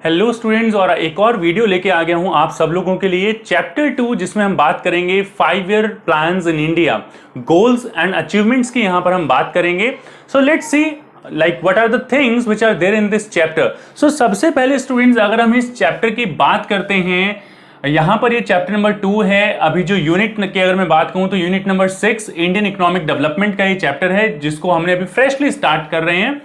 Hello students, और एक और वीडियो लेके आ गया हूं आप सब लोगों के लिए। चैप्टर 2 जिसमें हम बात करेंगे 5 year plans in India, goals and achievements की यहां पर हम बात करेंगे। So let's see like what are the things which are there in this chapter. So सबसे पहले स्टूडेंट्स, अगर हम इस चैप्टर की बात करते हैं, यहां पर ये चैप्टर नंबर 2 है। अभी जो यूनिट की अगर मैं बात कहूं तो unit number 6 Indian economic development का ये चैप्टर है, जिसको हमने अभी फ्रेशली स्टार्ट कर रहे हैं।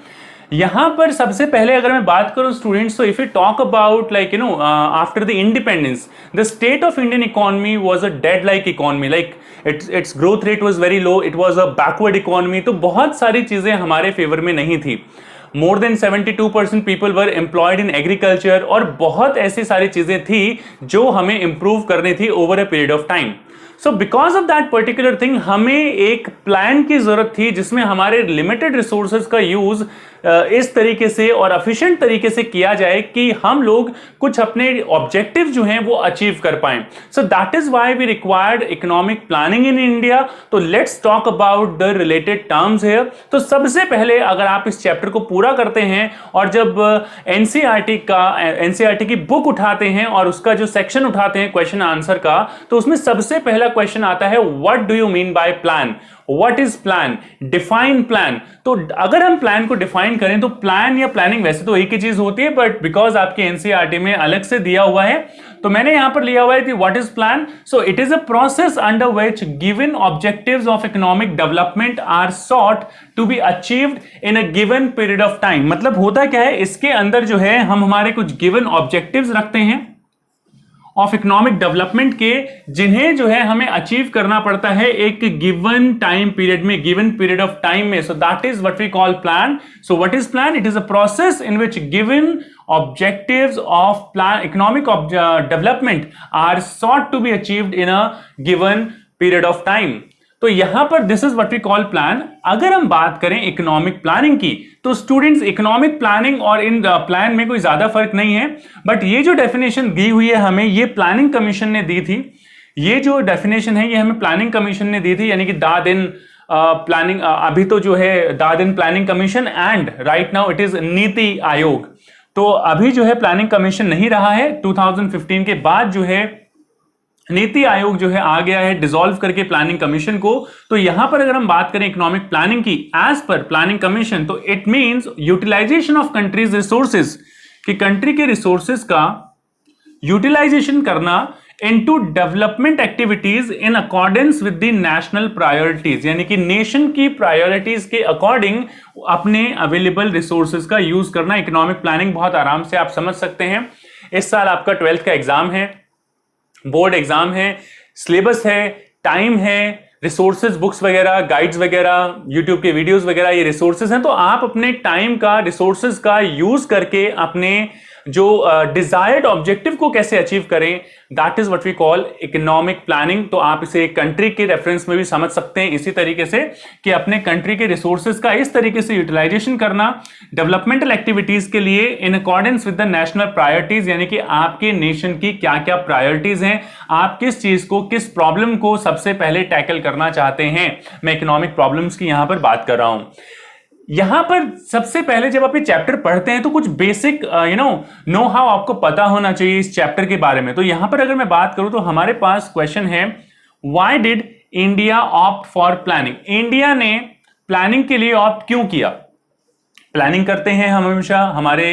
यहां पर सबसे पहले अगर मैं बात करूं स्टूडेंट्स, तो if you talk about like after the independence the state of Indian economy was a dead like economy, like it's growth rate was very low, it was a backward economy. तो बहुत सारी चीजें हमारे favour में नहीं थी। More than 72% people were employed in agriculture, और बहुत ऐसी सारी चीजें थी जो हमें इंप्रूव करनी थी over a period of time. So because of that particular thing हमें एक प्लान की जरूरत थी जिसमें हमारे लिमिटेड रिसोर्सेज का यूज इस तरीके से और एफिशिएंट तरीके से किया जाए कि हम लोग कुछ अपने ऑब्जेक्टिव जो हैं वो अचीव कर पाएं। So that is why we required economic planning in India. तो let's talk about the related terms here. तो सबसे पहले अगर आप इस चैप्टर को पूरा करते हैं और जब एनसीईआरटी की बुक उठाते हैं और उसका जो सेक्शन उठाते हैं क्वेश्चन आंसर का, तो उसमें सबसे पहला क्वेश्चन आता है, what do you mean by plan? What is plan? Define plan। तो अगर हम प्लान को डिफाइन करें तो प्लान या प्लानिंग वैसे तो एक ही चीज होती है, बट बिकॉज आपके एनसीईआरटी में अलग से दिया हुआ है तो मैंने यहां पर लिया हुआ है कि what is plan. So it is a process under which given objectives of economic development are sought to be achieved in a given period of time. मतलब होता क्या है, इसके अंदर जो है हम हमारे कुछ गिवन ऑब्जेक्टिव्स रखते हैं ऑफ इकोनॉमिक डेवलपमेंट के, जिन्हें जो है हमें अचीव करना पड़ता है एक गिवन टाइम पीरियड में, गिवन पीरियड ऑफ टाइम में। So that is what we call plan. So what is plan? It is a process in which given objectives of plan economic development are sought to be achieved in a given period of time। तो यहां पर this is what we call plan. अगर हम बात करें economic planning की, तो students economic planning और इन प्लान में कोई ज्यादा फर्क नहीं है, बट ये जो डेफिनेशन दी हुई है हमें, ये प्लानिंग कमीशन ने दी थी। ये जो डेफिनेशन है ये हमें प्लानिंग कमीशन ने दी थी, यानी कि दाद इन प्लानिंग, अभी तो जो है दाद in planning commission and right now it is NITI Aayog. तो अभी जो है प्लानिंग कमीशन नहीं रहा है, 2015 के बाद जो है नीति आयोग जो है आ गया है डिसॉल्व करके प्लानिंग कमीशन को। तो यहां पर अगर हम बात करें इकोनॉमिक प्लानिंग की एज पर प्लानिंग कमीशन, तो it means utilization of country's resources, कि कंट्री के रिसोर्सेज का यूटिलाइजेशन करना into development activities in accordance with the national priorities, यानी कि नेशन की प्रायोरिटीज के अकॉर्डिंग अपने अवेलेबल रिसोर्सेज का यूज करना। इकोनॉमिक प्लानिंग बहुत आराम से आप समझ सकते हैं। इस साल आपका 12th का एग्जाम है, बोर्ड एग्जाम है, सिलेबस है, टाइम है, रिसोर्सेज, बुक्स वगैरह, गाइड्स वगैरह, यूट्यूब के वीडियोस वगैरह, ये रिसोर्सेज हैं। तो आप अपने टाइम का, रिसोर्सेज का यूज करके अपने जो डिजायर्ड ऑब्जेक्टिव को कैसे अचीव करें, that is what we call economic planning. तो आप इसे कंट्री के रेफरेंस में भी समझ सकते हैं इसी तरीके से, कि अपने कंट्री के रिसोर्सेज का इस तरीके से यूटिलाइजेशन करना डेवलपमेंटल एक्टिविटीज के लिए इन accordance with the national priorities, यानी कि आपके नेशन की क्या क्या प्रायोरिटीज हैं, आप किस चीज को, किस प्रॉब्लम को सबसे पहले टैकल करना चाहते हैं। मैं इकोनॉमिक प्रॉब्लम्स की यहां पर बात कर रहा हूं। यहां पर सबसे पहले जब आप ये चैप्टर पढ़ते हैं तो कुछ बेसिक नो हाउ आपको पता होना चाहिए इस चैप्टर के बारे में। तो यहां पर अगर मैं बात करूं तो हमारे पास क्वेश्चन है, why did India opt for planning? India ने प्लानिंग के लिए ऑप्ट क्यों किया? प्लानिंग करते हैं हम हमेशा हमारे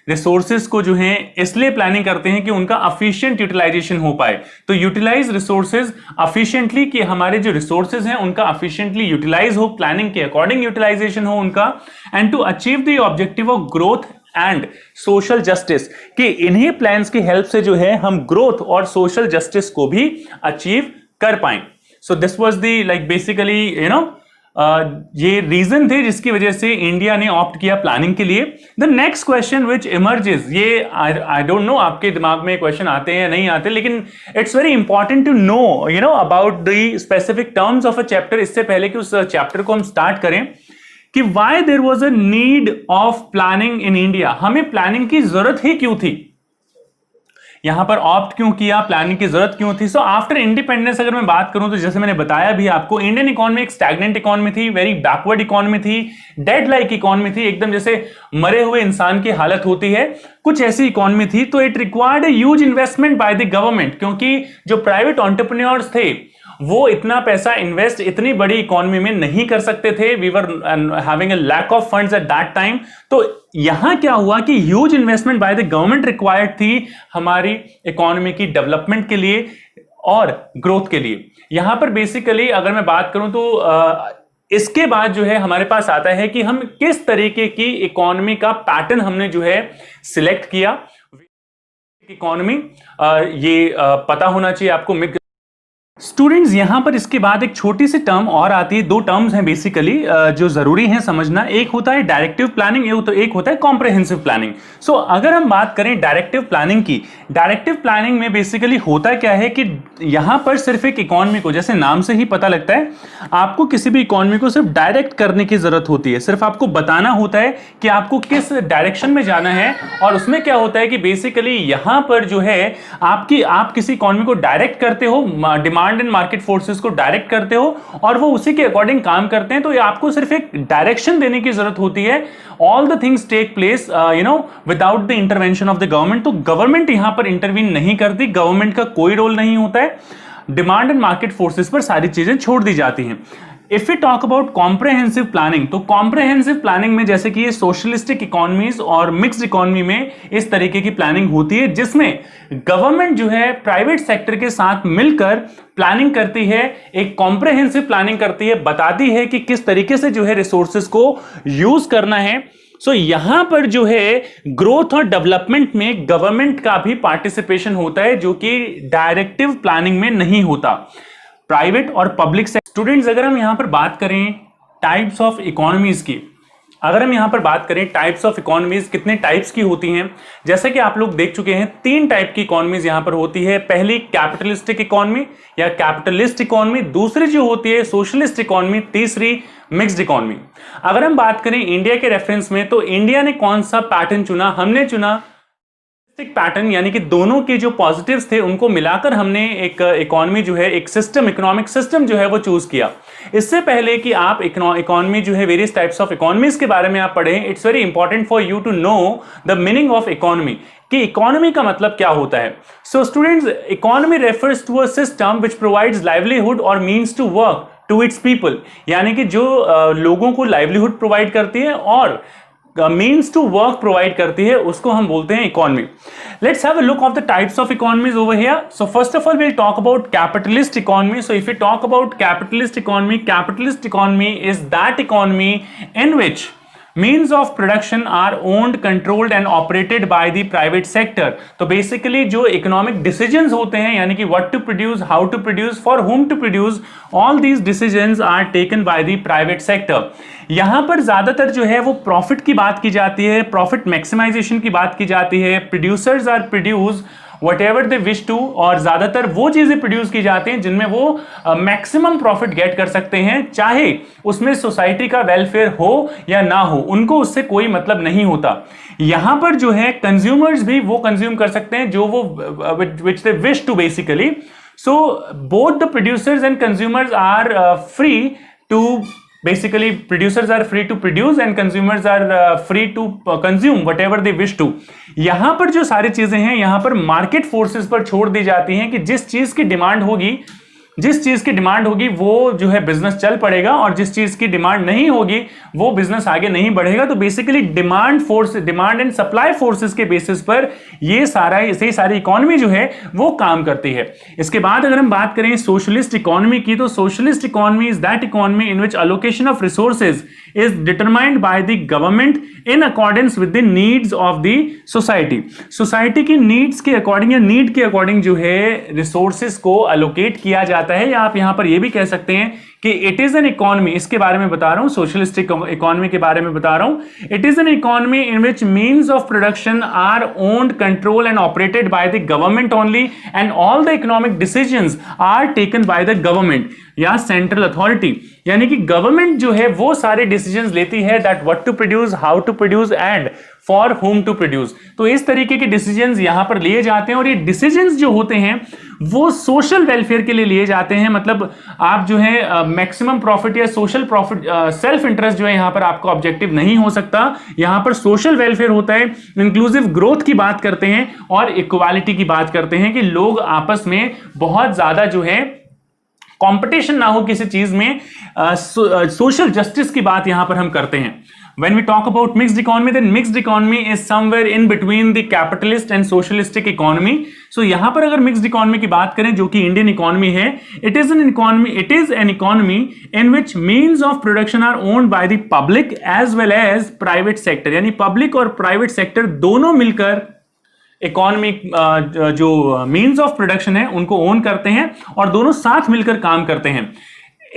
रिसोर्सेज को जो है इसलिए प्लानिंग करते हैं कि उनका एफिशिएंट यूटिलाइजेशन हो पाए। तो यूटिलाइज रिसोर्सेज एफिशिएंटली, कि हमारे जो रिसोर्सेज हैं उनका एफिशिएंटली यूटिलाइज हो, प्लानिंग के अकॉर्डिंग यूटिलाइजेशन हो उनका, and to achieve the objective of growth and social justice, कि इन्हीं प्लान्स की हेल्प से जो है हम ग्रोथ और सोशल जस्टिस को भी अचीव कर पाए। So this was the like basically ये रीजन थे जिसकी वजह से इंडिया ने ऑप्ट किया प्लानिंग के लिए। The next question which emerges, ये आई डोंट नो आपके दिमाग में क्वेश्चन आते हैं या नहीं आते, लेकिन it's very important to know about the specific terms of a chapter. इससे पहले कि उस चैप्टर को हम स्टार्ट करें, कि why there was a need of planning in India, हमें प्लानिंग की जरूरत ही क्यों थी? यहां पर ऑप्ट क्यों किया, प्लानिंग की जरूरत क्यों थी? सो आफ्टर इंडिपेंडेंस अगर मैं बात करूं तो जैसे मैंने बताया भी आपको, इंडियन इकोनॉमी एक स्टैग्नेंट इकोनॉमी थी, वेरी बैकवर्ड इकोनॉमी थी, डेड लाइक इकोनॉमी थी, एकदम जैसे मरे हुए इंसान की हालत होती है, कुछ ऐसी इकोनॉमी थी। तो it required huge investment by the government, क्योंकि जो प्राइवेट एंटरप्रेन्योर्स थे वो इतना पैसा इन्वेस्ट इतनी बड़ी इकोनॉमी में नहीं कर सकते थे। We were having a lack of funds at that time. तो यहां क्या हुआ कि huge investment by the government required थी हमारी इकोनॉमी की डेवलपमेंट के लिए और ग्रोथ के लिए। यहां पर बेसिकली अगर मैं बात करूं तो इसके बाद जो है हमारे पास आता है कि हम किस तरीके की इकोनॉमी का पैटर्न हमने जो है सिलेक्ट किया। इकोनॉमी ये पता होना चाहिए आपको। स्टूडेंट्स यहां पर इसके बाद एक छोटी सी टर्म और आती है, दो टर्म्स हैं बेसिकली जो जरूरी हैं समझना। एक होता है डायरेक्टिव प्लानिंग, एक होता है कॉम्प्रहेंसिव प्लानिंग। सो अगर हम बात करें डायरेक्टिव प्लानिंग की, डायरेक्टिव प्लानिंग में बेसिकली होता क्या है कि यहां पर सिर्फ एक इकोनॉमी को, जैसे नाम से ही पता लगता है, आपको किसी भी इकोनॉमी को सिर्फ डायरेक्ट करने की जरूरत होती है। सिर्फ आपको बताना होता है कि आपको किस डायरेक्शन में जाना है। और उसमें क्या होता है कि बेसिकली यहां पर जो है आप किसी इकोनॉमी को डायरेक्ट करते हो, डिमांड एंड मार्केट फोर्सेस को डायरेक्ट करते हो और वो उसी के अकॉर्डिंग काम करते हैं। तो आपको सिर्फ एक डायरेक्शन देने की जरूरत होती है। All the things take place without the intervention of the government. तो गवर्नमेंट यहां पर इंटरवीन नहीं करती, गवर्नमेंट का कोई रोल नहीं होता है, डिमांड एंड मार्केट फोर्सेस पर सारी चीजें छोड़ दी जाती हैं। If you talk about comprehensive planning, तो कॉम्प्रहेंसिव प्लानिंग में जैसे कि ये सोशलिस्टिक इकोनॉमीज और मिक्स्ड इकोनॉमी में इस तरीके की प्लानिंग होती है, जिसमें गवर्नमेंट जो है प्राइवेट सेक्टर के साथ मिलकर प्लानिंग करती है, एक कॉम्प्रहेंसिव प्लानिंग करती है, बताती है कि किस तरीके से जो है रिसोर्सेज को यूज करना है। सो यहां पर जो है ग्रोथ और डेवलपमेंट में गवर्नमेंट का भी पार्टिसिपेशन होता है, जो कि डायरेक्टिव प्लानिंग में नहीं होता। प्राइवेट और पब्लिक स्टूडेंट्स अगर हम यहां पर बात करें टाइप्स ऑफ इकोनॉमीज की, अगर हम यहां पर बात करें टाइप्स ऑफ इकोनॉमीज कितने टाइप्स की होती हैं, जैसे कि आप लोग देख चुके हैं 3 टाइप की इकोनॉमीज यहां पर होती है। पहली कैपिटलिस्टिक इकोनॉमी या कैपिटलिस्ट इकोनॉमी, दूसरी जो होती है सोशलिस्ट इकोनॉमी, तीसरी मिक्स्ड इकोनॉमी। अगर हम बात करें इंडिया के रेफरेंस में, तो इंडिया ने कौन सा पैटर्न चुना? हमने चुना पैटर्न, यानी कि दोनों के जो पॉजिटिव्स थे उनको मिलाकर हमने एक इकोनॉमी जो है, एक सिस्टम, इकोनॉमिक सिस्टम जो है वो चूज किया। इससे पहले कि आप इकोनॉमी जो है वेरियस टाइप्स ऑफ इकोनॉमीज के बारे में आप पढ़ें, it's very important for you to know the meaning of economy, कि इकोनॉमी का मतलब क्या होता है। So students, economy refers to a system which provides livelihood और means to work to its people, यानी कि जो लोगों को लाइवलीहुड प्रोवाइड करती है और मीन्स टू वर्क प्रोवाइड करती है, उसको हम बोलते हैं economy. Let's have a look of the types of economies over here. So first of all we will talk about capitalist economy. So if you talk about capitalist economy is that economy in which means of production are owned, controlled and operated by the private sector। तो basically जो economic decisions होते हैं, यानी कि what to produce, how to produce, for whom to produce, all these decisions are taken by the private sector। यहां पर ज्यादातर जो है वो प्रॉफिट की बात की जाती है, प्रॉफिट मैक्सिमाइजेशन की बात की जाती है। Producers are produce whatever they wish to, और ज्यादातर वो चीजें प्रोड्यूस की जाती हैं जिनमें वो मैक्सिमम प्रॉफिट गेट कर सकते हैं, चाहे उसमें सोसाइटी का वेलफेयर हो या ना हो, उनको उससे कोई मतलब नहीं होता। यहां पर जो है कंज्यूमर्स भी वो कंज्यूम कर सकते हैं जो वो which they wish to basically। So both the producers and consumers are free to basically, producers are free to produce and consumers are free to consume whatever they wish to। यहां पर जो सारी चीजें हैं यहां पर मार्केट फोर्सेस पर छोड़ दी जाती हैं कि जिस चीज की डिमांड होगी वो जो है बिजनेस चल पड़ेगा, और जिस चीज की डिमांड नहीं होगी वो बिजनेस आगे नहीं बढ़ेगा। तो basically demand and supply forces के बेसिस पर ये सारी इकोनॉमी जो है वो काम करती है। इसके बाद अगर हम बात करें सोशलिस्ट इकोनॉमी की, तो socialist economy is that economy in which allocation of resources is determined by the government in accordance with the needs of the society की नीड्स के अकॉर्डिंग या नीड के अकॉर्डिंग जो है रिसोर्सेज को अलोकेट किया जाता जाता है, या आप यहां पर यह भी कह सकते हैं कि इट इज एन इकोनॉमी, इसके बारे में बता रहा हूं, सोशलिस्टिक इकोनॉमी के बारे में बता रहा हूं। It is an economy in which means of production are owned, control and operated by the government only, and all the economic decisions are taken by the government या सेंट्रल अथॉरिटी। यानी कि government जो है वो सारे decisions लेती है, that what to produce, how to produce and for whom to produce. तो इस तरीके के डिसीजंस यहां पर लिए जाते हैं, और ये डिसीजंस जो होते हैं वो सोशल वेलफेयर के लिए लिए जाते हैं। मतलब आप जो है मैक्सिमम प्रॉफिट या सोशल प्रॉफिट, सेल्फ इंटरेस्ट जो है यहां पर आपका ऑब्जेक्टिव नहीं हो सकता। यहां पर सोशल वेलफेयर होता है, इंक्लूसिव ग्रोथ की बात करते हैं और इक्वालिटी की बात करते हैं कि लोग आपस में बहुत ज्यादा जो है कंपटीशन ना हो किसी चीज में, सोशल जस्टिस की बात यहां पर हम करते हैं। When we talk about mixed economy, then mixed economy is somewhere in between the capitalist and socialistic economy. So यहाँ पर अगर mixed economy की बात करें, जो कि Indian economy है, it is an economy in which means of production are owned by the public as well as private sector. यानी public और private sector दोनों मिलकर इकोनॉमिक जो मीन्स ऑफ प्रोडक्शन है उनको ओन करते हैं और दोनों साथ मिलकर काम करते हैं।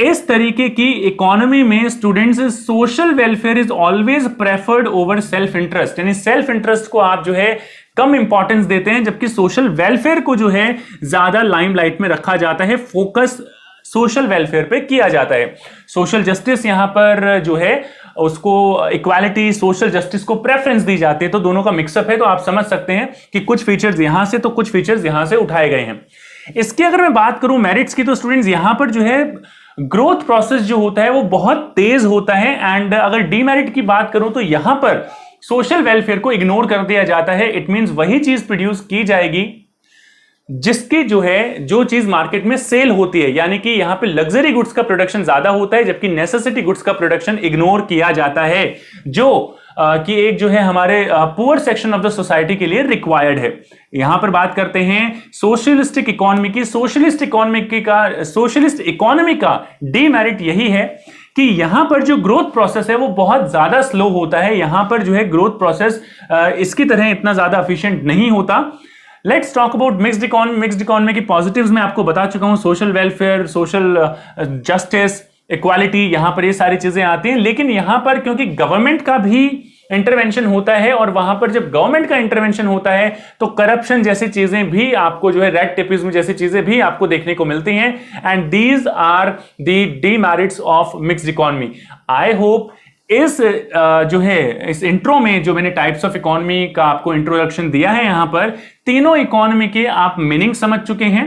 इस तरीके की इकोनॉमी में students social welfare is always preferred over self interest, यानी सेल्फ इंटरेस्ट को आप जो है कम इंपॉर्टेंस देते हैं, जबकि सोशल वेलफेयर को जो है ज्यादा लाइमलाइट में रखा जाता है, फोकस सोशल वेलफेयर पे किया जाता है। सोशल जस्टिस यहां पर जो है उसको इक्वालिटी, सोशल जस्टिस को प्रेफरेंस दी जाती है, तो दोनों का मिक्सअप है। तो आप समझ सकते हैं कि कुछ फीचर्स यहां से तो कुछ फीचर्स यहां से उठाए गए हैं। इसकी अगर मैं बात करूं मेरिट्स की, तो स्टूडेंट्स यहां पर जो है ग्रोथ प्रोसेस जो होता है वो बहुत तेज होता है, एंड अगर डीमेरिट की बात करूं तो यहां पर सोशल वेलफेयर को इग्नोर कर दिया जाता है। इट मींस वही चीज प्रोड्यूस की जाएगी जिसकी जो चीज मार्केट में सेल होती है, यानी कि यहां पे लग्जरी गुड्स का प्रोडक्शन ज्यादा होता है, जबकि नेसेसिटी गुड्स का प्रोडक्शन इग्नोर किया जाता है, जो कि एक जो है हमारे poor section of the society के लिए रिक्वायर्ड है। यहां पर बात करते हैं सोशलिस्टिक इकोनॉमी की। सोशलिस्ट इकोनॉमी का डीमेरिट यही है कि यहां पर जो ग्रोथ प्रोसेस है वो बहुत ज्यादा स्लो होता है। यहां पर जो है ग्रोथ प्रोसेस इसकी तरह इतना ज्यादा एफिशिएंट नहीं होता। Let's talk about mixed economy. Mixed economy की पॉजिटिव्स मैं आपको बता चुका हूं, social welfare, social justice, equality, यहां पर ये सारी चीजें आती हैं। लेकिन यहां पर क्योंकि गवर्नमेंट का भी इंटरवेंशन होता है, और वहां पर जब गवर्नमेंट का इंटरवेंशन होता है तो करप्शन जैसी चीजें भी आपको जो है, रेड टेपिज्म जैसी चीजें भी आपको देखने को मिलती हैं, and these are the demerits of mixed economy. I hope इस जो है इस इंट्रो में जो मैंने टाइप्स ऑफ इकोनॉमी का आपको इंट्रोडक्शन दिया है, यहां पर तीनों इकोनॉमी के आप मीनिंग समझ चुके हैं,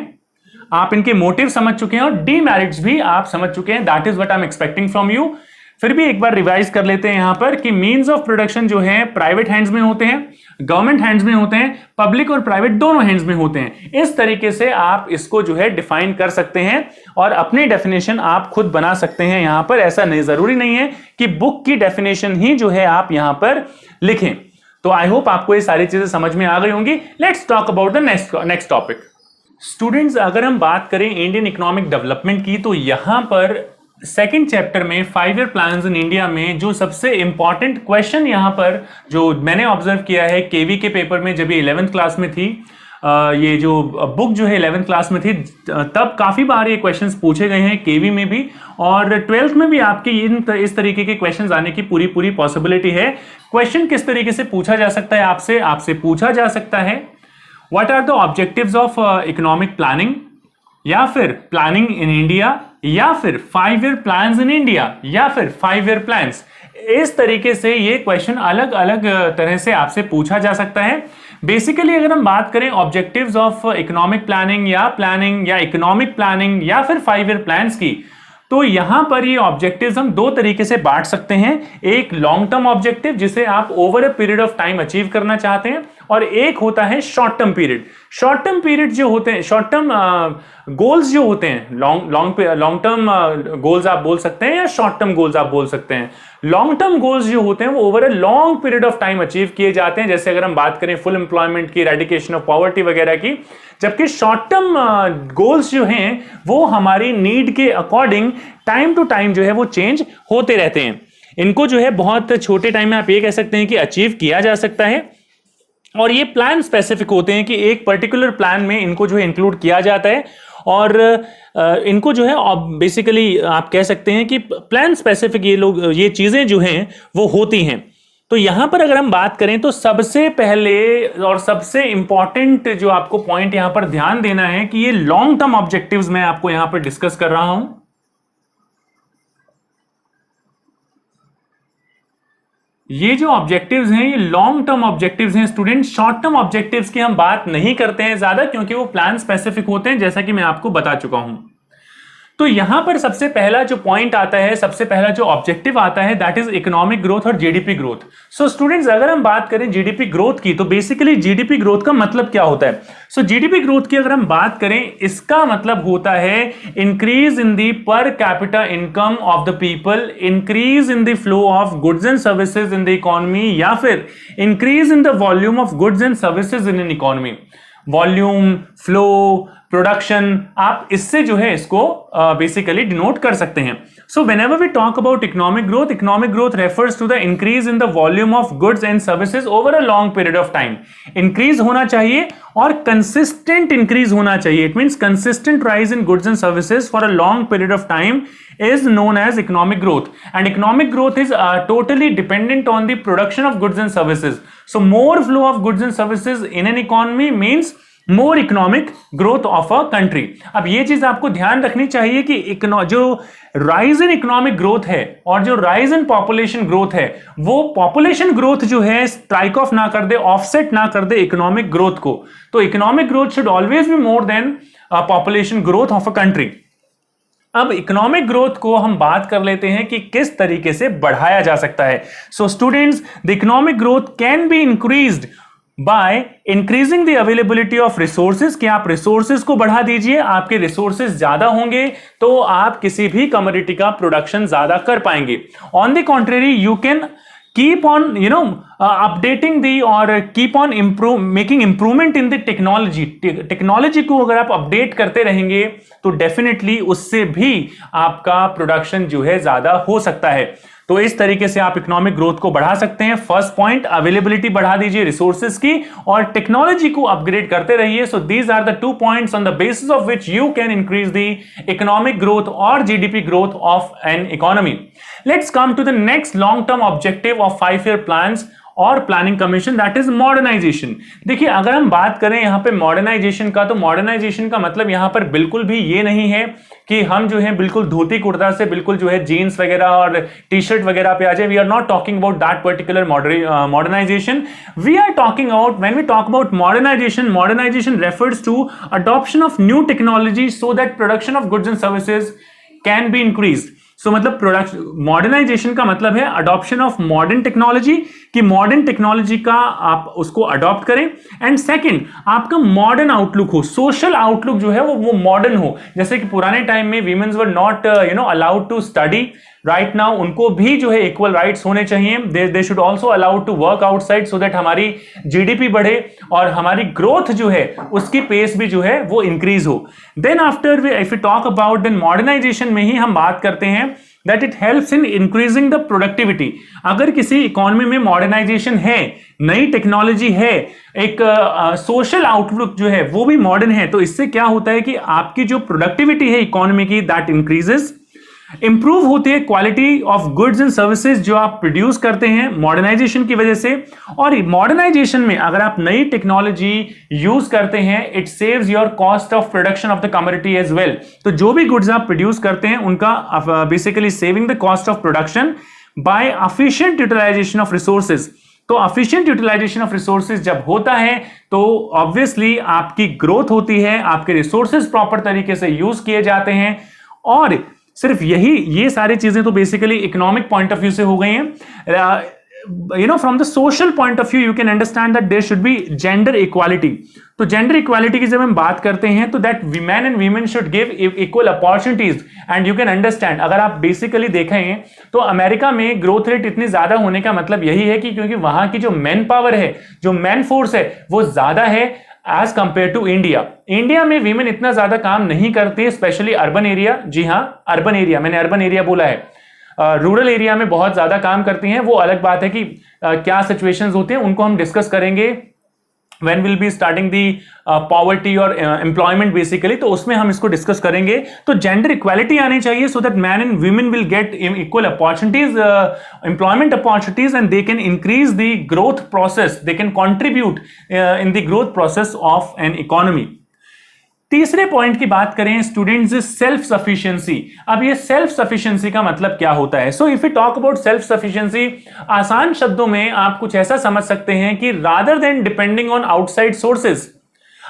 आप इनके मोटिव समझ चुके हैं, और डीमेरिट्स भी आप समझ चुके हैं। That is what I am expecting from you. फिर भी एक बार रिवाइज कर लेते हैं यहां पर कि मीन्स ऑफ प्रोडक्शन जो है प्राइवेट हैंड्स में होते हैं, गवर्नमेंट हैंड्स में होते हैं, पब्लिक और प्राइवेट दोनों हैंड्स में होते हैं। इस तरीके से आप इसको जो है डिफाइन कर सकते हैं और अपनी डेफिनेशन आप खुद बना सकते हैं। यहां पर ऐसा नहीं, जरूरी नहीं है कि बुक की डेफिनेशन ही जो है आप यहां पर लिखें। तो आई होप आपको ये सारी चीजें समझ में आ गई होंगी। Let's talk about the next topic. Students, अगर हम बात करें इंडियन इकोनॉमिक डेवलपमेंट की, तो यहां पर सेकेंड चैप्टर में 5 ईयर प्लान्स इन इंडिया में जो सबसे इंपॉर्टेंट क्वेश्चन यहां पर जो मैंने ऑब्जर्व किया है केवी के पेपर में, जब ये 11th क्लास में थी, ये जो बुक जो है 11th क्लास में थी, तब काफी बार ये क्वेश्चंस पूछे गए हैं केवी में भी, और 12th में भी आपके इस तरीके के क्वेश्चंस आने की पूरी पॉसिबिलिटी है। क्वेश्चन किस तरीके से पूछा जा सकता है आपसे पूछा जा सकता है, what are the objectives of economic planning, या फिर प्लानिंग इन इंडिया, या फिर 5 ईयर प्लान्स इन इंडिया, या फिर 5 ईयर प्लान्स। इस तरीके से ये क्वेश्चन अलग अलग तरह से आपसे पूछा जा सकता है। बेसिकली अगर हम बात करें ऑब्जेक्टिव्स ऑफ इकोनॉमिक प्लानिंग या इकोनॉमिक प्लानिंग या फिर 5 ईयर प्लान्स की, तो यहां पर ये ऑब्जेक्टिव्स हम दो तरीके से बांट सकते हैं। एक लॉन्ग टर्म ऑब्जेक्टिव जिसे आप over a period of time achieve करना चाहते हैं, और एक होता है short term period. Short term period जो होते हैं, शॉर्ट टर्म गोल्स जो होते हैं, लॉन्ग टर्म गोल्स आप बोल सकते हैं या शॉर्ट टर्म गोल्स आप बोल सकते हैं। लॉन्ग टर्म गोल्स जो होते हैं वो over a long period of time achieve किए जाते हैं, जैसे अगर हम बात करें फुल एम्प्लॉयमेंट की, इरेडिकेशन ऑफ पॉवर्टी वगैरह की। जबकि शॉर्ट टर्म गोल्स जो हैं वो हमारी नीड के अकॉर्डिंग टाइम टू टाइम जो है वो चेंज होते रहते हैं। इनको जो है बहुत छोटे टाइम में आप ये कह सकते हैं कि अचीव किया जा सकता है, और ये प्लान स्पेसिफिक होते हैं कि एक पर्टिकुलर प्लान में इनको जो है इंक्लूड किया जाता है। और इनको जो है बेसिकली आप कह सकते हैं कि प्लान स्पेसिफिक ये चीजें जो हैं वो होती हैं। तो यहां पर अगर हम बात करें तो सबसे पहले और सबसे इंपॉर्टेंट जो आपको पॉइंट यहां पर ध्यान देना है कि ये लॉन्ग टर्म ऑब्जेक्टिव्स मैं आपको यहां पर डिस्कस कर रहा हूं। ये जो ऑब्जेक्टिव्स हैं ये लॉन्ग टर्म ऑब्जेक्टिव्स हैं स्टूडेंट, शॉर्ट टर्म ऑब्जेक्टिव्स की हम बात नहीं करते हैं ज्यादा, क्योंकि वो प्लान स्पेसिफिक होते हैं, जैसा कि मैं आपको बता चुका हूं। तो यहां पर सबसे पहला जो पॉइंट आता है, सबसे पहला जो ऑब्जेक्टिव आता है, दैट इज इकोनॉमिक ग्रोथ और जीडीपी ग्रोथ। सो स्टूडेंट्स, अगर हम बात करें जीडीपी ग्रोथ की, तो बेसिकली जीडीपी ग्रोथ का मतलब क्या होता है? सो जीडीपी ग्रोथ की अगर हम बात करें, इसका मतलब होता है increase in the per capita income of the people, increase in the flow of goods and services in the economy, या फिर increase in the volume of goods and services in an economy. Volume, flow, production, आप इससे जो है इसको basically denote कर सकते हैं। So whenever we talk about economic growth refers to the increase in the volume of goods and services over a long period of time. Increase होना चाहिए और कंसिस्टेंट इंक्रीज होना चाहिए। It means consistent rise in goods and services for a long period of time is known as economic growth, and economic growth is totally dependent on the production of goods and services. So more flow of goods and services in an economy means more economic growth of a country. अब ये चीज आपको ध्यान रखनी चाहिए कि जो rise in economic growth है और जो राइज इन पॉपुलेशन ग्रोथ है, वो पॉपुलेशन ग्रोथ जो है स्ट्राइक ऑफ ना कर दे, ऑफसेट ना कर दे इकोनॉमिक ग्रोथ को। तो economic growth should always be more than population growth of a country. अब इकोनॉमिक ग्रोथ को हम बात कर लेते हैं कि किस तरीके से बढ़ाया जा सकता है। So students, the economic growth can be increased by increasing the availability of resources, कि आप रिसोर्सेज को बढ़ा दीजिए, आपके रिसोर्सेज ज्यादा होंगे तो आप किसी भी कमोडिटी का प्रोडक्शन ज्यादा कर पाएंगे। On the contrary, you can keep on updating the or keep on making improvement in the technology को अगर आप अपडेट करते रहेंगे तो डेफिनेटली उससे भी आपका प्रोडक्शन जो है ज्यादा हो सकता है। तो इस तरीके से आप इकोनॉमिक ग्रोथ को बढ़ा सकते हैं। फर्स्ट पॉइंट, अवेलेबिलिटी बढ़ा दीजिए रिसोर्सेज की और टेक्नोलॉजी को अपग्रेड करते रहिए। So these are the 2 points on the basis of which you can increase the economic growth और GDP growth of an economy. Let's come to the next long term objective of 5 year plans और planning commission, that is modernisation. देखिए, अगर हम बात करें यहां पे modernisation का, तो मॉडर्नाइजेशन का मतलब यहां पर बिल्कुल भी ये नहीं है कि हम जो है बिल्कुल धोती कुर्ता से बिल्कुल जो है जीन्स वगैरह और टी शर्ट वगैरह पे आ जाए। We are not talking about that particular modernisation. We are talking about, when we talk about modernisation refers to adoption of new technology so that production of goods and services can be increased. So मतलब production, modernisation का मतलब है adoption of modern technology, कि modern technology का आप उसको adopt करें। And second, आपका मॉडर्न आउटलुक हो, सोशल आउटलुक जो है वो मॉडर्न हो। जैसे कि पुराने टाइम में women's were not allowed to study, right now उनको भी जो है इक्वल राइट्स होने चाहिए। They should also allowed to work outside so that हमारी जीडीपी बढ़े और हमारी ग्रोथ जो है उसकी पेस भी जो है वो इंक्रीज हो। Then after if you talk about then modernisation में ही हम बात करते हैं that it helps in increasing the productivity। अगर किसी इकोनॉमी में मॉडर्नाइजेशन है, नई टेक्नोलॉजी है, एक सोशल आउटलुक जो है वो भी मॉडर्न है, तो इससे क्या होता है कि आपकी जो प्रोडक्टिविटी है इकोनॉमी की, दैट इंक्रीजेस, इंप्रूव होती है quality of goods and services जो आप प्रोड्यूस करते हैं मॉडर्नाइजेशन की वजह से। और मॉडर्नाइजेशन में अगर आप नई टेक्नोलॉजी यूज करते हैं, it saves your cost of production of the commodity as well. तो जो भी गुड्स आप प्रोड्यूस करते हैं उनका basically saving the cost of production by efficient utilisation of resources. तो एफिशिएंट यूटिलाइजेशन ऑफ रिसोर्सेज जब होता है तो ऑब्वियसली आपकी ग्रोथ होती है, आपके रिसोर्सेज प्रॉपर तरीके से यूज किए जाते हैं। और सिर्फ ये सारी चीजें तो basically economic point of view से हो गई हैं। From the social point of view you can understand that there should be gender equality. तो जेंडर इक्वालिटी की जब हम बात करते हैं तो that man and women should give equal opportunities. And you can understand, अगर आप बेसिकली देखें तो अमेरिका में ग्रोथ रेट इतनी ज्यादा होने का मतलब यही है कि क्योंकि वहां की जो मैन पावर है, जो मैन फोर्स है, वो ज्यादा है as compare to India. India में वीमेन इतना ज्यादा काम नहीं करती, स्पेशली अर्बन एरिया। जी हाँ, अर्बन एरिया, मैंने अर्बन एरिया बोला है। रूरल एरिया में बहुत ज्यादा काम करती हैं, वो अलग बात है कि क्या सिचुएशंस होती हैं, उनको हम डिस्कस करेंगे when we'll be starting the poverty और employment basically, तो उसमें हम इसको डिस्कस करेंगे। तो जेंडर इक्वालिटी आनी चाहिए so that men and women will get equal opportunities, employment opportunities, and they can increase the growth process, they can contribute in the growth process of an economy। तीसरे point की बात करें students, self sufficiency. अब ये self sufficiency का मतलब क्या होता है? सो if you talk about self sufficiency, आसान शब्दों में आप कुछ ऐसा समझ सकते हैं कि rather than depending on outside sources,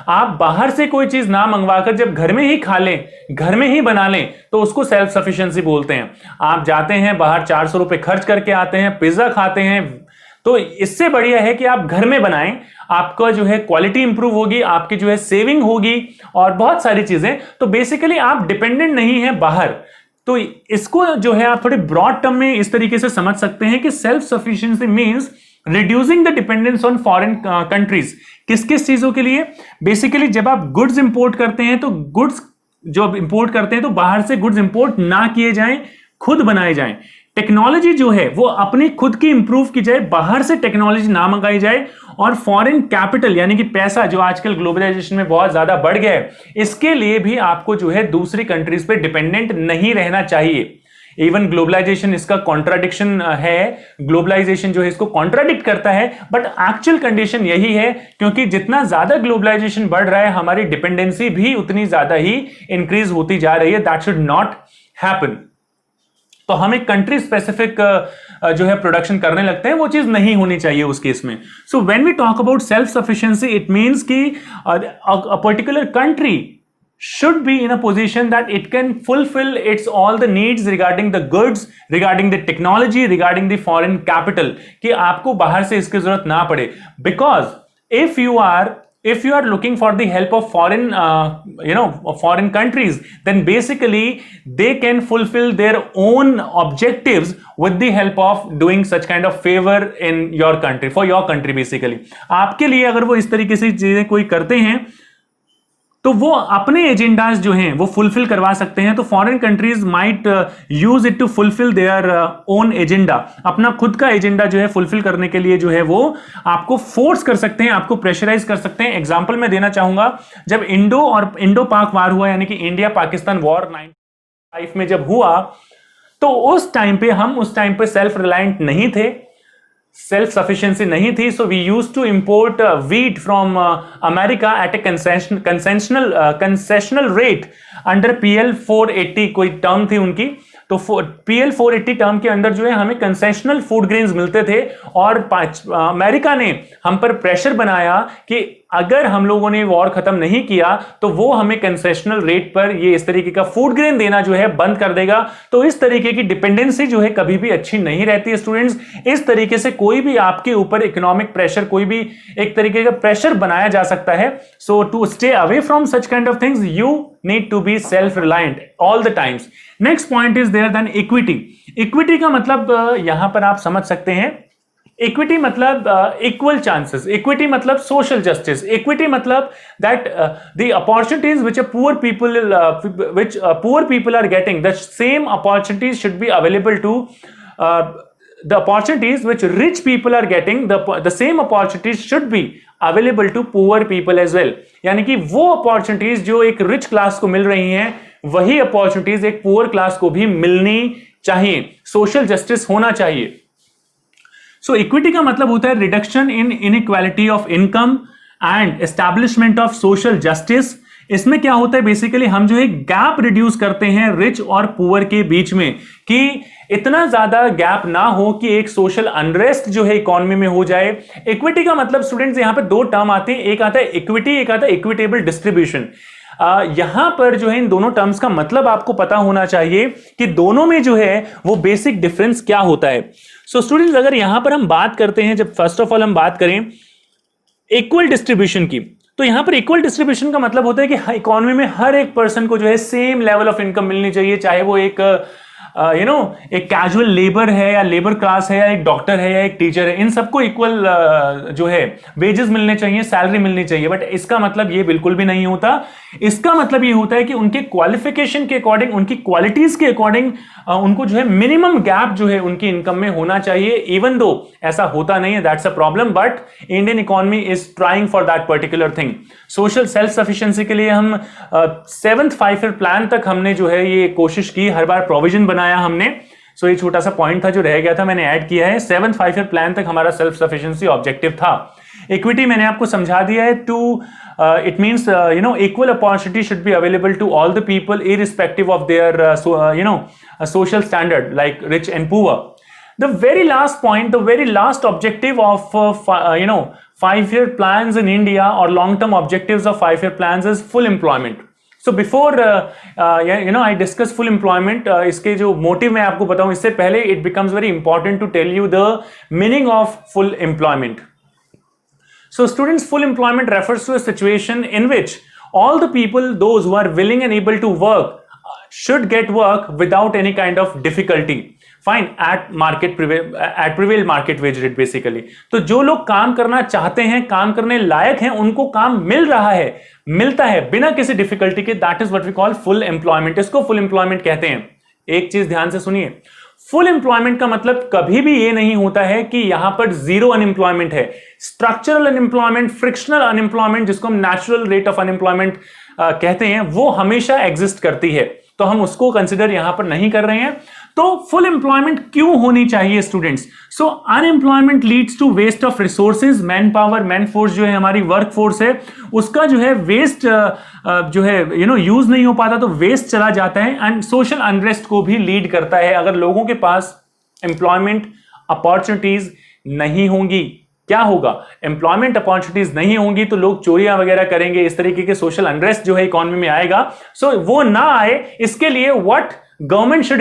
आप बाहर से कोई चीज ना मंगवाकर जब घर में ही खा लें, घर में ही बना लें, तो उसको सेल्फ सफिशिएंसी बोलते हैं। आप जाते हैं बाहर 400 रुपए खर्च करके आते हैं, पिज्जा खाते हैं, तो इससे बढ़िया है कि आप घर में बनाएं, आपका जो है क्वालिटी इंप्रूव होगी, आपकी जो है सेविंग होगी और बहुत सारी चीजें। तो बेसिकली आप डिपेंडेंट नहीं है बाहर। तो इसको जो है आप थोड़े ब्रॉड टर्म में इस तरीके से समझ सकते हैं कि self sufficiency means reducing the dependence on foreign countries. किस किस चीजों के लिए? बेसिकली जब आप गुड्स इंपोर्ट करते हैं तो गुड्स जो इंपोर्ट करते हैं तो बाहर से गुड्स इंपोर्ट ना किए जाएं, खुद बनाए जाएं। टेक्नोलॉजी जो है वो अपनी खुद की इंप्रूव की जाए, बाहर से टेक्नोलॉजी ना मंगाई जाए। और फॉरेन कैपिटल यानी कि पैसा जो आजकल ग्लोबलाइजेशन में बहुत ज्यादा बढ़ गया है, इसके लिए भी आपको जो है दूसरी कंट्रीज पे डिपेंडेंट नहीं रहना चाहिए। इवन ग्लोबलाइजेशन इसका कॉन्ट्राडिक्शन है, ग्लोबलाइजेशन जो है इसको कॉन्ट्राडिक्ट करता है, बट एक्चुअल कंडीशन यही है, क्योंकि जितना ज्यादा ग्लोबलाइजेशन बढ़ रहा है हमारी डिपेंडेंसी भी उतनी ज्यादा ही इंक्रीज होती जा रही है। That should not happen. तो हम एक कंट्री स्पेसिफिक जो है प्रोडक्शन करने लगते हैं, वो चीज नहीं होनी चाहिए उस केस में। So when we talk about self sufficiency, it means कि a particular country should be in a position that it can fulfill its all the needs regarding the goods, regarding the technology, regarding the foreign capital, कि आपको बाहर से इसकी जरूरत ना पड़े। Because if you are looking for the help of foreign countries, then basically they can fulfill their own objectives with the help of doing such kind of favor in your country, for your country basically। आपके लिए अगर वो इस तरीके से चीजें कोई करते हैं तो वो अपने एजेंडाज जो हैं वो फुलफिल करवा सकते हैं। तो foreign countries might use it to fulfil their own agenda, अपना खुद का एजेंडा जो है फुलफिल करने के लिए जो है वो आपको फोर्स कर सकते हैं, आपको प्रेशराइज कर सकते हैं। एग्जांपल मैं देना चाहूंगा, जब इंडो पाक वार हुआ यानी कि इंडिया पाकिस्तान वॉर 1995 में जब हुआ, तो उस टाइम पे सेल्फ रिलायंट नहीं थे, सेल्फ सफिशिएंसी नहीं थी। So we used to import wheat from America at a concessional rate under PL 480 कोई टर्म थी उनकी। तो PL 480 टर्म के अंदर जो है हमें कंसेशनल फूड ग्रेन्स मिलते थे, और अमेरिका ने हम पर प्रेशर बनाया कि अगर हम लोगों ने वॉर खत्म नहीं किया तो वो हमें कंसेशनल रेट पर ये इस तरीके का फूड ग्रेन देना जो है बंद कर देगा। तो इस तरीके की डिपेंडेंसी जो है कभी भी अच्छी नहीं रहती है स्टूडेंट्स। इस तरीके से कोई भी आपके ऊपर इकोनॉमिक प्रेशर, कोई भी एक तरीके का प्रेशर बनाया जा सकता है। So to stay away from such kind of things you need to be self reliant all the times. Next point is there then equity. Equity का मतलब यहां पर आप समझ सकते हैं, इक्विटी मतलब इक्वल चांसेस, इक्विटी मतलब सोशल जस्टिस, इक्विटी मतलब that the opportunities which poor people are getting, the same opportunities should be available to the opportunities which rich people are getting, the same opportunities should be available to poor people as well। यानी कि वो opportunities जो एक rich class को मिल रही हैं, वही opportunities एक पुअर क्लास को भी मिलनी चाहिए, सोशल जस्टिस होना चाहिए। सो इक्विटी का मतलब होता है reduction in inequality of income and establishment of social justice. इसमें क्या होता है, बेसिकली हम जो है गैप रिड्यूस करते हैं रिच और पुअर के बीच में, कि इतना ज्यादा गैप ना हो कि एक सोशल अनरेस्ट जो है इकोनॉमी में हो जाए। इक्विटी का मतलब स्टूडेंट्स यहां पे दो टर्म आते हैं, एक आता है इक्विटी, एक आता है इक्विटेबल डिस्ट्रीब्यूशन। यहां पर जो है इन दोनों टर्म्स का मतलब आपको पता होना चाहिए कि दोनों में जो है वो बेसिक डिफरेंस क्या होता है। सो स्टूडेंट्स अगर यहां पर हम बात करते हैं, जब फर्स्ट ऑफ ऑल हम बात करें इक्वल डिस्ट्रीब्यूशन की, तो यहां पर इक्वल डिस्ट्रीब्यूशन का मतलब होता है कि इकोनॉमी में हर एक पर्सन को जो है सेम लेवल ऑफ इनकम मिलनी चाहिए, चाहे वो एक एक कैजुअल लेबर है या लेबर क्लास है या एक डॉक्टर है या एक टीचर है, इन सबको इक्वल जो है वेजेस मिलने चाहिए, सैलरी मिलनी चाहिए। बट इसका मतलब ये बिल्कुल भी नहीं होता। इसका मतलब ये होता है कि उनके क्वालिफिकेशन के अकॉर्डिंग, उनकी क्वालिटीज के अकॉर्डिंग उनको जो है मिनिमम गैप जो है उनकी इनकम में होना चाहिए। इवन दो ऐसा होता नहीं है, that's a problem, but Indian economy is trying for that particular thing. Social self sufficiency के लिए हम 7th 5 ईयर प्लान तक हमने जो है ये कोशिश की, हर बार प्रोविजन बनाया हमने। सो ये छोटा सा पॉइंट था जो रह गया था, मैंने ऐड किया है। 7th 5 ईयर प्लान तक हमारा सेल्फ सफिशिएंसी ऑब्जेक्टिव था। इक्विटी मैंने आपको समझा दिया है, to it means equal opportunity should be available to all the people irrespective of their social standard like rich and poor. The very last point, the very last objective of 5-year plans in India or long-term objectives of 5-year plans is full employment. So before I discuss full employment, इसके जो motive मैं आपको बताऊं इससे पहले it becomes very important to tell you the meaning of full employment. So students, full employment refers to a situation in which all the people, those who are willing and able to work, should get work without any kind of difficulty. Fine, at prevail market wage rate basically. तो जो लोग काम करना चाहते हैं, काम करने लायक हैं, उनको काम मिल रहा है, मिलता है बिना किसी डिफिकल्टी के, that is what we call full employment. इसको फुल एम्प्लॉयमेंट कहते हैं। एक चीज ध्यान से सुनिए, फुल एम्प्लॉयमेंट का मतलब कभी भी ये नहीं होता है कि यहां पर जीरो अनएम्प्लॉयमेंट है। स्ट्रक्चरल अनएम्प्लॉयमेंट, फ्रिक्शनल अनएम्प्लॉयमेंट, जिसको हम नेचुरल रेट ऑफ अनएम्प्लॉयमेंट कहते हैं, वो हमेशा एग्जिस्ट करती है, तो हम उसको कंसिडर यहां पर नहीं कर रहे हैं। तो फुल एम्प्लॉयमेंट क्यों होनी चाहिए students? So unemployment leads to waste of resources, man power, man force जो है हमारी वर्क फोर्स है, उसका जो है वेस्ट जो है यूज नहीं हो पाता, तो वेस्ट चला जाता है, एंड सोशल अनरेस्ट को भी लीड करता है। अगर लोगों के पास एम्प्लॉयमेंट अपॉर्चुनिटीज नहीं होंगी, क्या होगा? एम्प्लॉयमेंट अपॉर्चुनिटीज नहीं होंगी तो लोग चोरियां वगैरह करेंगे, इस तरीके के सोशल अनरेस्ट जो है इकोनॉमी में आएगा। सो वो ना आए, इसके लिए what government should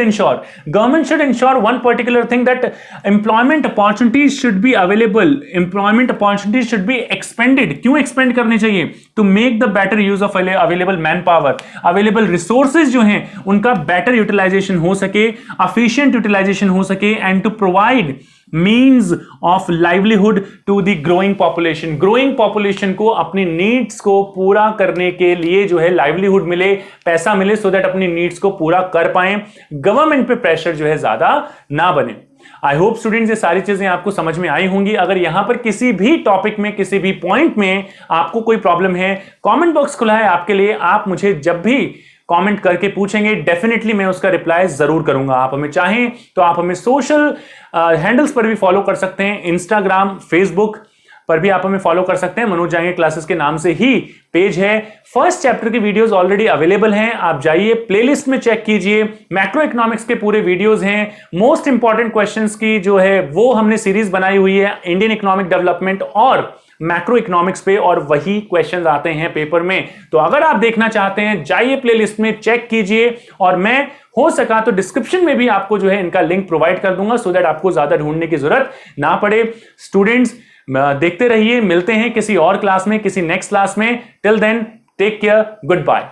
ensure one particular thing, that employment opportunities should be available, employment opportunities should be expanded. क्यों expand करने चाहिए? To make the better use of available manpower, available resources जो हैं उनका better utilization हो सके, efficient utilization हो सके, and to provide means of livelihood to the growing population को अपनी नीड्स को पूरा करने के लिए जो है लाइवलीहुड मिले, पैसा मिले, सो दैट अपनी नीड्स को पूरा कर पाए, गवर्नमेंट पे प्रेशर जो है ज्यादा ना बने। आई होप स्टूडेंट्स ये सारी चीजें आपको समझ में आई होंगी। अगर यहां पर किसी भी टॉपिक में, किसी भी पॉइंट में आपको कोई प्रॉब्लम है, कमेंट बॉक्स खुला है आपके लिए, आप मुझे जब भी कमेंट करके पूछेंगे, डेफिनेटली मैं उसका रिप्लाई जरूर करूंगा। आप हमें चाहें तो आप हमें सोशल हैंडल्स पर भी फॉलो कर सकते हैं, इंस्टाग्राम, फेसबुक पर भी आप हमें फॉलो कर सकते हैं। मनोज जांगिया क्लासेस के नाम से ही पेज है। फर्स्ट चैप्टर की वीडियोस ऑलरेडी अवेलेबल हैं, आप जाइए प्लेलिस्ट में चेक कीजिए। मैक्रो इकोनॉमिक्स के पूरे वीडियोस हैं। मोस्ट इंपॉर्टेंट क्वेश्चंस की जो है वो हमने सीरीज बनाई हुई है, इंडियन इकोनॉमिक डेवलपमेंट और मैक्रो इकोनॉमिक्स पे, और वही क्वेश्चंस आते हैं पेपर में। तो अगर आप देखना चाहते हैं, जाइए प्लेलिस्ट में चेक कीजिए, और मैं हो सका तो डिस्क्रिप्शन में भी आपको जो है इनका लिंक प्रोवाइड कर दूंगा, सो दैट आपको ज्यादा ढूंढने की जरूरत ना पड़े। स्टूडेंट्स देखते रहिए, मिलते हैं किसी और क्लास में, किसी नेक्स्ट क्लास में। Till then take care, good bye.